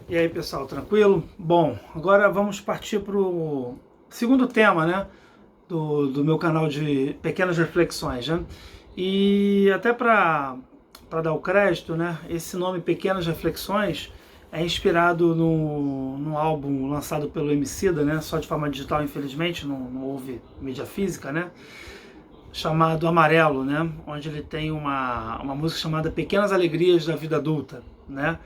E aí, pessoal, tranquilo? Bom, agora vamos partir para o segundo tema, né, do meu canal de pequenas reflexões, né? E até para dar o crédito, né, esse nome Pequenas Reflexões é inspirado no álbum lançado pelo Emicida, né, só de forma digital, infelizmente, não houve mídia física, né, chamado Amarelo, né, onde ele tem uma música chamada Pequenas Alegrias da Vida Adulta, né?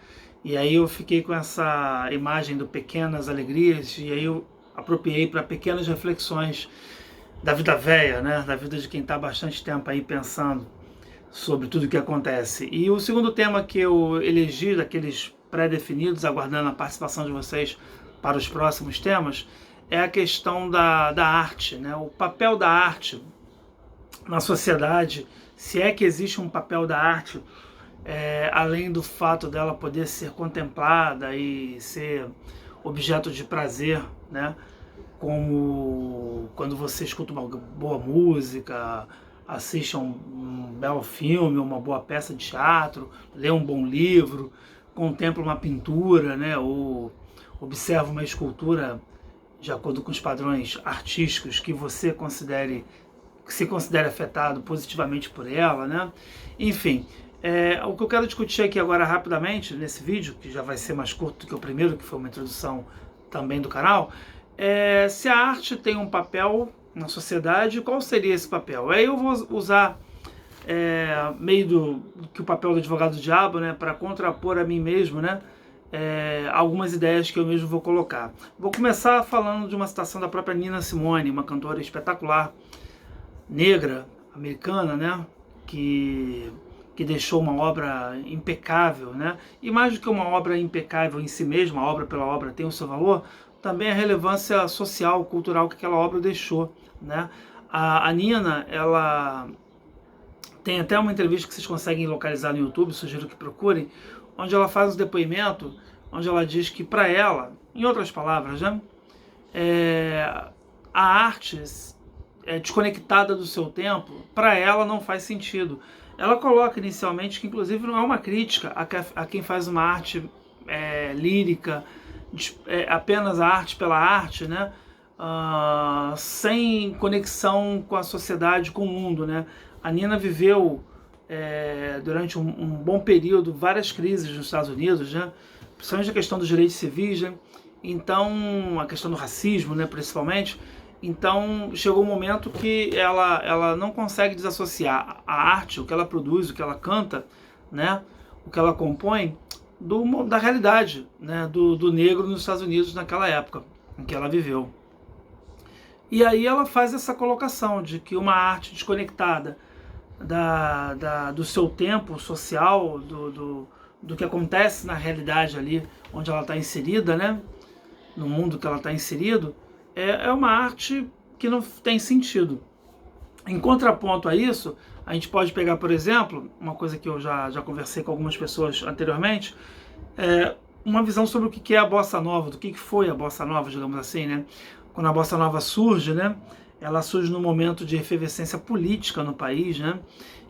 E aí eu fiquei com essa imagem do Pequenas Alegrias e aí eu apropriei para pequenas reflexões da vida velha, né? Da vida de quem está há bastante tempo aí pensando sobre tudo o que acontece. E o segundo tema que eu elegi, daqueles pré-definidos, aguardando a participação de vocês para os próximos temas, é a questão da arte, né? O papel da arte na sociedade, se é que existe um papel da arte, além do fato dela poder ser contemplada e ser objeto de prazer, né? Como quando você escuta uma boa música, assiste a um belo filme, uma boa peça de teatro, lê um bom livro, contempla uma pintura, né? Ou observa uma escultura de acordo com os padrões artísticos que você que se considere afetado positivamente por ela, né? Enfim, o que eu quero discutir aqui agora rapidamente, nesse vídeo, que já vai ser mais curto do que o primeiro, que foi uma introdução também do canal, é se a arte tem um papel na sociedade, qual seria esse papel? Aí eu vou usar meio que o papel do advogado do diabo, né, para contrapor a mim mesmo, né, algumas ideias que eu mesmo vou colocar. Vou começar falando de uma citação da própria Nina Simone, uma cantora espetacular, negra, americana, né, que deixou uma obra impecável, né? E mais do que uma obra impecável em si mesma, a obra pela obra tem o seu valor, também a relevância social, cultural que aquela obra deixou, né? A Nina, ela tem até uma entrevista que vocês conseguem localizar no YouTube, sugiro que procurem, onde ela faz um depoimento, onde ela diz que para ela, em outras palavras, né, a arte desconectada do seu tempo, para ela não faz sentido. Ela coloca inicialmente que, inclusive, não é uma crítica a quem faz uma arte lírica, apenas a arte pela arte, né? Sem conexão com a sociedade, com o mundo, né? A Nina viveu durante um bom período várias crises nos Estados Unidos, né? Principalmente a questão dos direitos civis, né? Então, a questão do racismo, né, principalmente. Então, chegou um momento que ela não consegue desassociar a arte, o que ela produz, o que ela canta, né, o que ela compõe, da realidade, né, do negro nos Estados Unidos naquela época em que ela viveu. E aí ela faz essa colocação de que uma arte desconectada do seu tempo social, do que acontece na realidade ali onde ela está inserida, né, no mundo que ela está inserido, é uma arte que não tem sentido. Em contraponto a isso, a gente pode pegar, por exemplo, uma coisa que eu já conversei com algumas pessoas anteriormente, uma visão sobre o que é a bossa nova, do que foi a bossa nova, digamos assim, né? Quando a bossa nova surge, né? Ela surge num momento de efervescência política no país, né?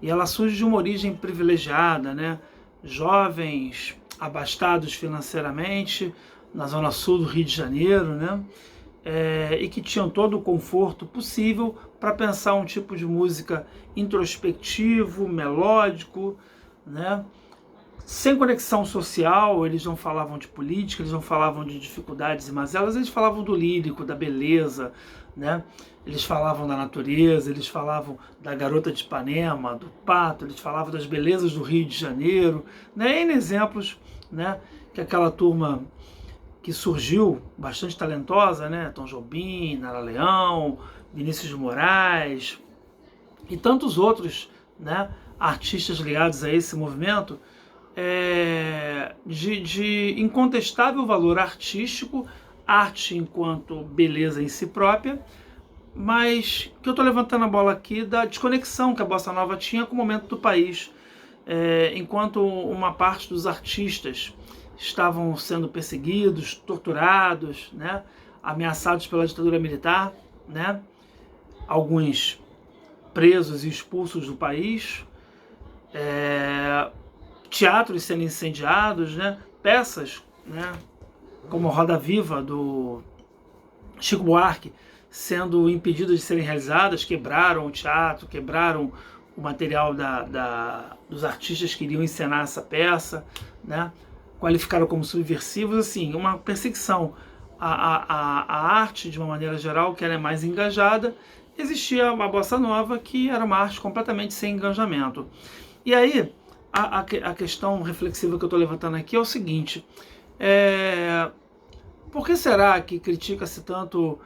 E ela surge de uma origem privilegiada, né? Jovens abastados financeiramente, na zona sul do Rio de Janeiro, né? E que tinham todo o conforto possível para pensar um tipo de música introspectivo, melódico, né? Sem conexão social. Eles não falavam de política, eles não falavam de dificuldades e mazelas, eles falavam do lírico, da beleza, né? Eles falavam da natureza, eles falavam da garota de Ipanema, do pato, eles falavam das belezas do Rio de Janeiro, né? N exemplos, né, que aquela turma que surgiu bastante talentosa, né? Tom Jobim, Nara Leão, Vinícius de Moraes e tantos outros, né, artistas ligados a esse movimento, de incontestável valor artístico, arte enquanto beleza em si própria, mas que eu estou levantando a bola aqui da desconexão que a bossa nova tinha com o momento do país, enquanto uma parte dos artistas estavam sendo perseguidos, torturados, né, ameaçados pela ditadura militar, né, alguns presos e expulsos do país, teatros sendo incendiados, né, peças, né, como Roda Viva, do Chico Buarque, sendo impedidas de serem realizadas, quebraram o teatro, quebraram o material dos artistas que iriam encenar essa peça, né? Qualificaram como subversivos, assim, uma perseguição à arte, de uma maneira geral, que ela é mais engajada. Existia a Bossa Nova, que era uma arte completamente sem engajamento. E aí, a questão reflexiva que eu estou levantando aqui é o seguinte: por que será que critica-se tanto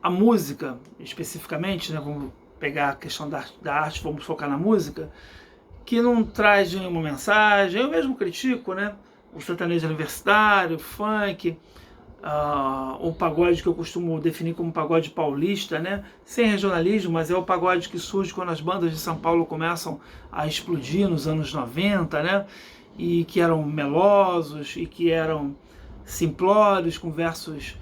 a música, especificamente, né? Vamos pegar a questão da arte, vamos focar na música, que não traz nenhuma mensagem? Eu mesmo critico, né? O sertanejo universitário, o funk, o pagode que eu costumo definir como pagode paulista, né? Sem regionalismo, mas é o pagode que surge quando as bandas de São Paulo começam a explodir nos anos 90, né? E que eram melosos e que eram simplórios, com versos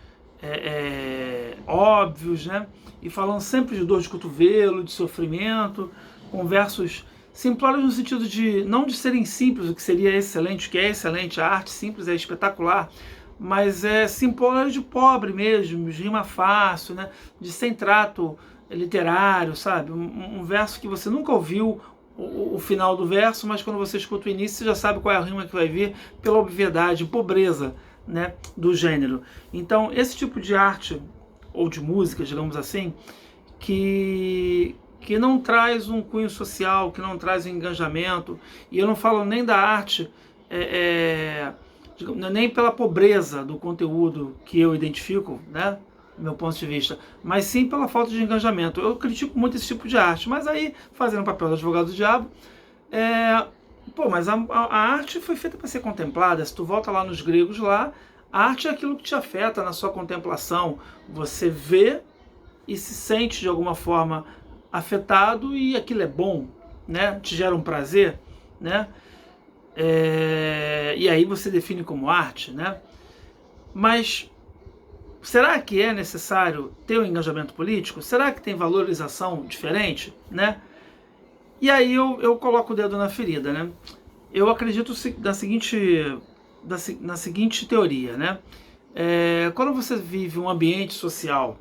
óbvios, né? E falando sempre de dor de cotovelo, de sofrimento, com versos simplórios no sentido de não de serem simples, o que seria excelente, o que é excelente, a arte simples é espetacular, mas é simplório de pobre mesmo, de rima fácil, né? De sem trato literário, sabe? Um verso que você nunca ouviu o final do verso, mas quando você escuta o início, você já sabe qual é a rima que vai vir, pela obviedade, pobreza, né, do gênero. Então, esse tipo de arte, ou de música, digamos assim, que não traz um cunho social, que não traz um engajamento, e eu não falo nem da arte, nem pela pobreza do conteúdo que eu identifico, né, do meu ponto de vista, mas sim pela falta de engajamento. Eu critico muito esse tipo de arte, mas aí, fazendo o papel do advogado do diabo, mas a arte foi feita para ser contemplada. Se tu volta lá nos gregos, lá, a arte é aquilo que te afeta na sua contemplação. Você vê e se sente de alguma forma afetado e aquilo é bom, né? Te gera um prazer, né? E aí você define como arte, né? Mas será que é necessário ter um engajamento político? Será que tem valorização diferente, né? E aí eu coloco o dedo na ferida, né? Eu acredito na seguinte teoria, né? Quando você vive um ambiente social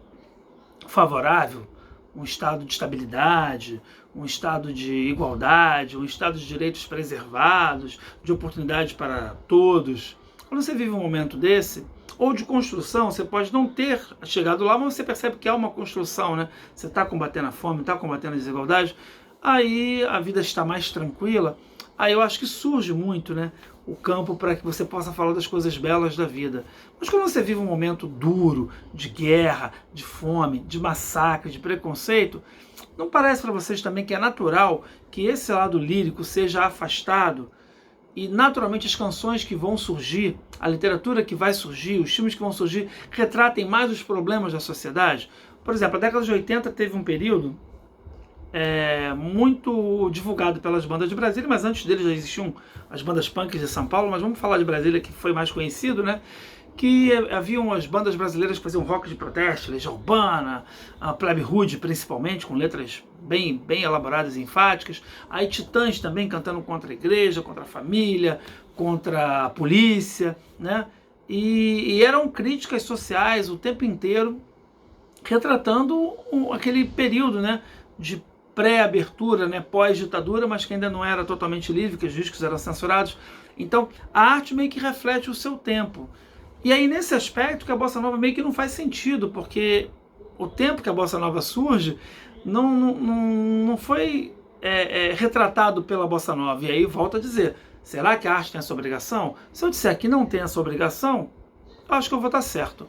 favorável, um estado de estabilidade, um estado de igualdade, um estado de direitos preservados, de oportunidade para todos, quando você vive um momento desse, ou de construção, você pode não ter chegado lá, mas você percebe que há uma construção, né? Você está combatendo a fome, está combatendo a desigualdade, aí a vida está mais tranquila. Aí eu acho que surge muito, né, o campo para que você possa falar das coisas belas da vida. Mas quando você vive um momento duro, de guerra, de fome, de massacre, de preconceito, não parece para vocês também que é natural que esse lado lírico seja afastado? E naturalmente as canções que vão surgir, a literatura que vai surgir, os filmes que vão surgir, retratem mais os problemas da sociedade? Por exemplo, a década de 80 teve um período muito divulgado pelas bandas de Brasília, mas antes dele já existiam as bandas punks de São Paulo, mas vamos falar de Brasília, que foi mais conhecido, né? Que haviam as bandas brasileiras que faziam rock de protesto, Legião Urbana, a Plebe Rude principalmente, com letras bem elaboradas e enfáticas, aí Titãs também cantando contra a igreja, contra a família, contra a polícia, né? E eram críticas sociais o tempo inteiro, retratando aquele período, né, de pré-abertura, né, pós-ditadura, mas que ainda não era totalmente livre, que os discos eram censurados. Então, a arte meio que reflete o seu tempo. E aí, nesse aspecto, que a Bossa Nova meio que não faz sentido, porque o tempo que a Bossa Nova surge não foi retratado pela Bossa Nova. E aí, volto a dizer, será que a arte tem essa obrigação? Se eu disser que não tem essa obrigação, eu acho que eu vou estar certo.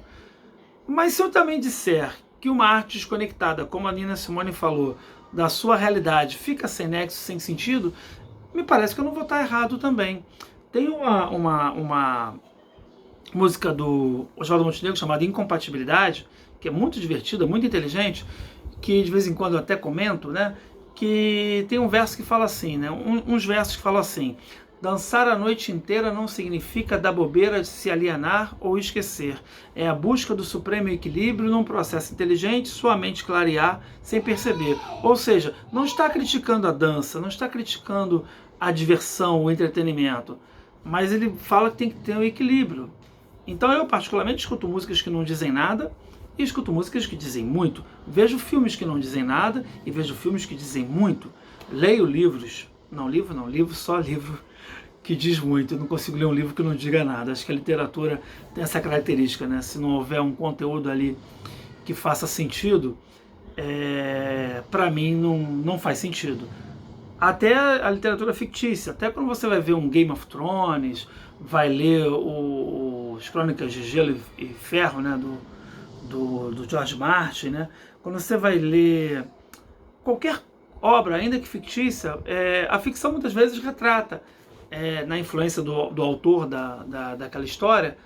Mas se eu também disser que uma arte desconectada, como a Nina Simone falou, da sua realidade, fica sem nexo, sem sentido, me parece que eu não vou estar errado também. Tem uma música do Oswaldo Montenegro chamada Incompatibilidade, que é muito divertida, muito inteligente, que de vez em quando eu até comento, né? Que tem um verso que fala assim, né? Uns versos que falam assim: dançar a noite inteira não significa dar bobeira de se alienar ou esquecer. É a busca do supremo equilíbrio num processo inteligente, sua mente clarear sem perceber. Ou seja, não está criticando a dança, não está criticando a diversão, o entretenimento, mas ele fala que tem que ter um equilíbrio. Então eu particularmente escuto músicas que não dizem nada e escuto músicas que dizem muito. Vejo filmes que não dizem nada e vejo filmes que dizem muito. Leio livros, livro só livro que diz muito. Eu não consigo ler um livro que não diga nada. Acho que a literatura tem essa característica, né? Se não houver um conteúdo ali que faça sentido, para mim não faz sentido. Até a literatura fictícia, até quando você vai ver um Game of Thrones, vai ler os Crônicas de Gelo e Ferro, né, do George Martin, né, quando você vai ler qualquer obra, ainda que fictícia, a ficção muitas vezes retrata, na influência do autor daquela história,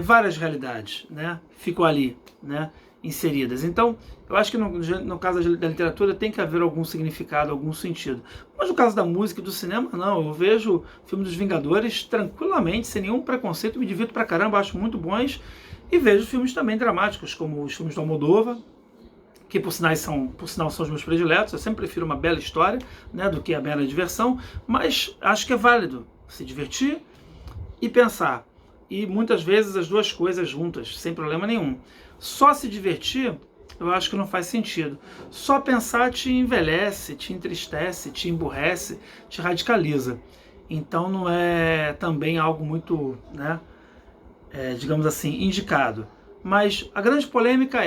várias realidades, né, ficam ali, né, inseridas. Então, eu acho que no caso da literatura tem que haver algum significado, algum sentido. Mas no caso da música e do cinema, não. Eu vejo o filme dos Vingadores tranquilamente, sem nenhum preconceito, me divirto pra caramba, acho muito bons. E vejo filmes também dramáticos, como os filmes do Almodóvar, que por sinal são os meus prediletos. Eu sempre prefiro uma bela história, né, do que a mera diversão, mas acho que é válido se divertir e pensar. E muitas vezes as duas coisas juntas, sem problema nenhum. Só se divertir, eu acho que não faz sentido. Só pensar te envelhece, te entristece, te emburrece, te radicaliza. Então não é também algo muito, né, digamos assim, indicado. Mas a grande polêmica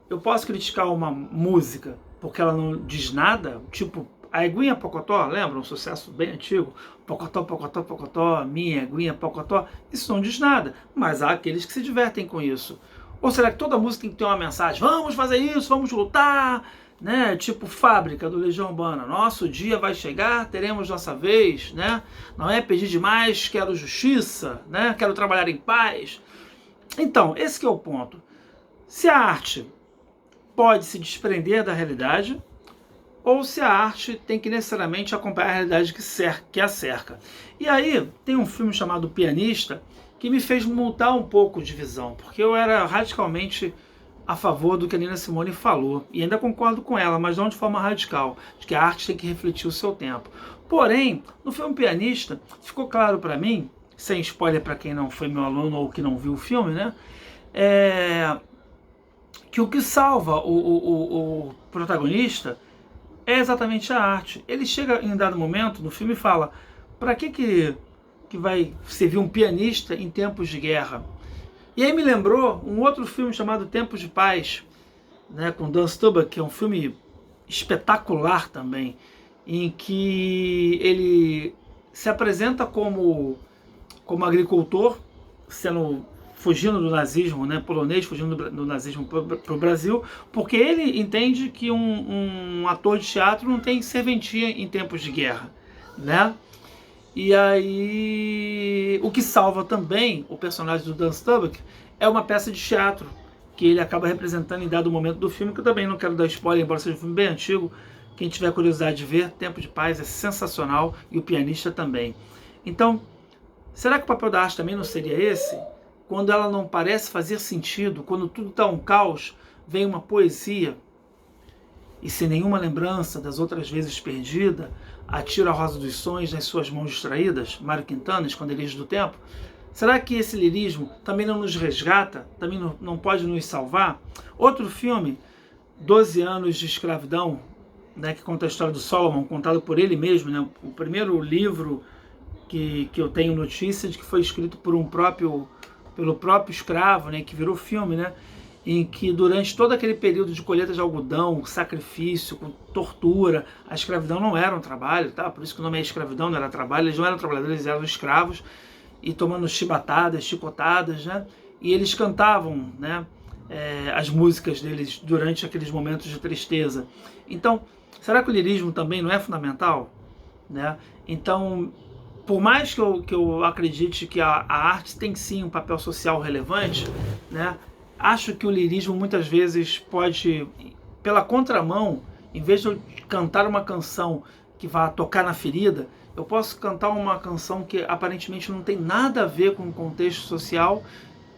eu posso criticar uma música porque ela não diz nada, tipo a Eguinha Pocotó, lembra? Um sucesso bem antigo. Pocotó, Pocotó, Pocotó, minha Eguinha Pocotó. Isso não diz nada, mas há aqueles que se divertem com isso. Ou será que toda música tem que ter uma mensagem? Vamos fazer isso, vamos lutar, né? Tipo Fábrica, do Legião Urbana. Nosso dia vai chegar, teremos nossa vez, né? Não é pedir demais, quero justiça, né? Quero trabalhar em paz. Então, esse que é o ponto. Se a arte pode se desprender da realidade, ou se a arte tem que necessariamente acompanhar a realidade que a cerca. E aí, tem um filme chamado Pianista, que me fez mudar um pouco de visão, porque eu era radicalmente a favor do que a Nina Simone falou, e ainda concordo com ela, mas não de forma radical, de que a arte tem que refletir o seu tempo. Porém, no filme Pianista, ficou claro para mim, sem spoiler para quem não foi meu aluno ou que não viu o filme, né, que o que salva o protagonista é exatamente a arte. Ele chega em um dado momento no filme e fala, para que vai servir um pianista em tempos de guerra? E aí me lembrou um outro filme chamado Tempos de Paz, né, com Dan Stubach, que é um filme espetacular também, em que ele se apresenta como agricultor, fugindo do nazismo, né, polonês, fugindo do nazismo para o Brasil, porque ele entende que um ator de teatro não tem serventia em tempos de guerra, né? E aí, o que salva também o personagem do Dan Stubach é uma peça de teatro que ele acaba representando em dado momento do filme, que eu também não quero dar spoiler, embora seja um filme bem antigo. Quem tiver curiosidade de ver, Tempo de Paz é sensacional, e o Pianista também. Então, será que o papel da arte também não seria esse? Quando ela não parece fazer sentido, quando tudo está um caos, vem uma poesia, e sem nenhuma lembrança das outras vezes perdida, atira a rosa dos sonhos nas suas mãos distraídas, Mário Quintana, Esconderijos do Tempo. Será que esse lirismo também não nos resgata? Também não pode nos salvar? Outro filme, 12 anos de escravidão, né, que conta a história do Solomon, contado por ele mesmo, né, o primeiro livro que eu tenho notícia de que foi escrito pelo próprio escravo, né, que virou filme, né, em que durante todo aquele período de colheita de algodão, sacrifício, com tortura, a escravidão não era um trabalho, tá? Por isso que o nome é escravidão, não era trabalho, eles não eram trabalhadores, eles eram escravos, e tomando chibatadas, chicotadas, né? E eles cantavam, né, as músicas deles durante aqueles momentos de tristeza. Então, será que o lirismo também não é fundamental? Né? Então, por mais que eu acredite que a arte tem sim um papel social relevante, né, acho que o lirismo muitas vezes pode, pela contramão, em vez de eu cantar uma canção que vá tocar na ferida, eu posso cantar uma canção que aparentemente não tem nada a ver com o contexto social,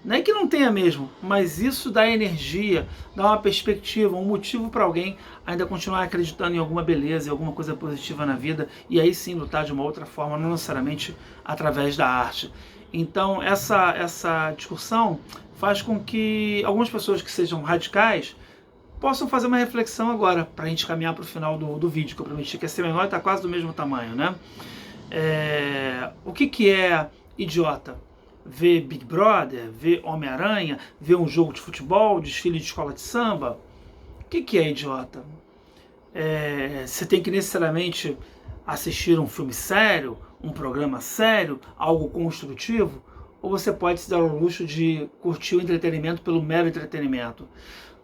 não é que não tenha mesmo, mas isso dá energia, dá uma perspectiva, um motivo para alguém ainda continuar acreditando em alguma beleza, em alguma coisa positiva na vida, e aí sim lutar de uma outra forma, não necessariamente através da arte. Então essa discussão faz com que algumas pessoas que sejam radicais possam fazer uma reflexão agora, para a gente caminhar para o final do vídeo, que eu prometi que ia ser menor e está quase do mesmo tamanho, né? O que é idiota? Ver Big Brother, ver Homem-Aranha, ver um jogo de futebol, desfile de escola de samba? O que é idiota? Você tem que necessariamente assistir um filme sério, um programa sério, algo construtivo? Ou você pode se dar ao luxo de curtir o entretenimento pelo mero entretenimento?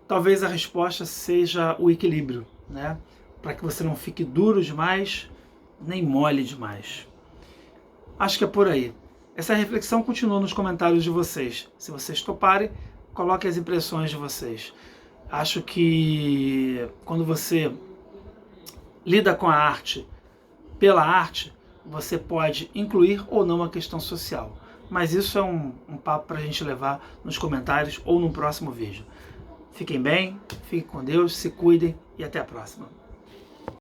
Talvez a resposta seja o equilíbrio, né? Para que você não fique duro demais, nem mole demais. Acho que é por aí. Essa reflexão continua nos comentários de vocês. Se vocês toparem, coloquem as impressões de vocês. Acho que quando você lida com a arte pela arte, você pode incluir ou não a questão social. Mas isso é um papo para a gente levar nos comentários ou no próximo vídeo. Fiquem bem, fiquem com Deus, se cuidem e até a próxima.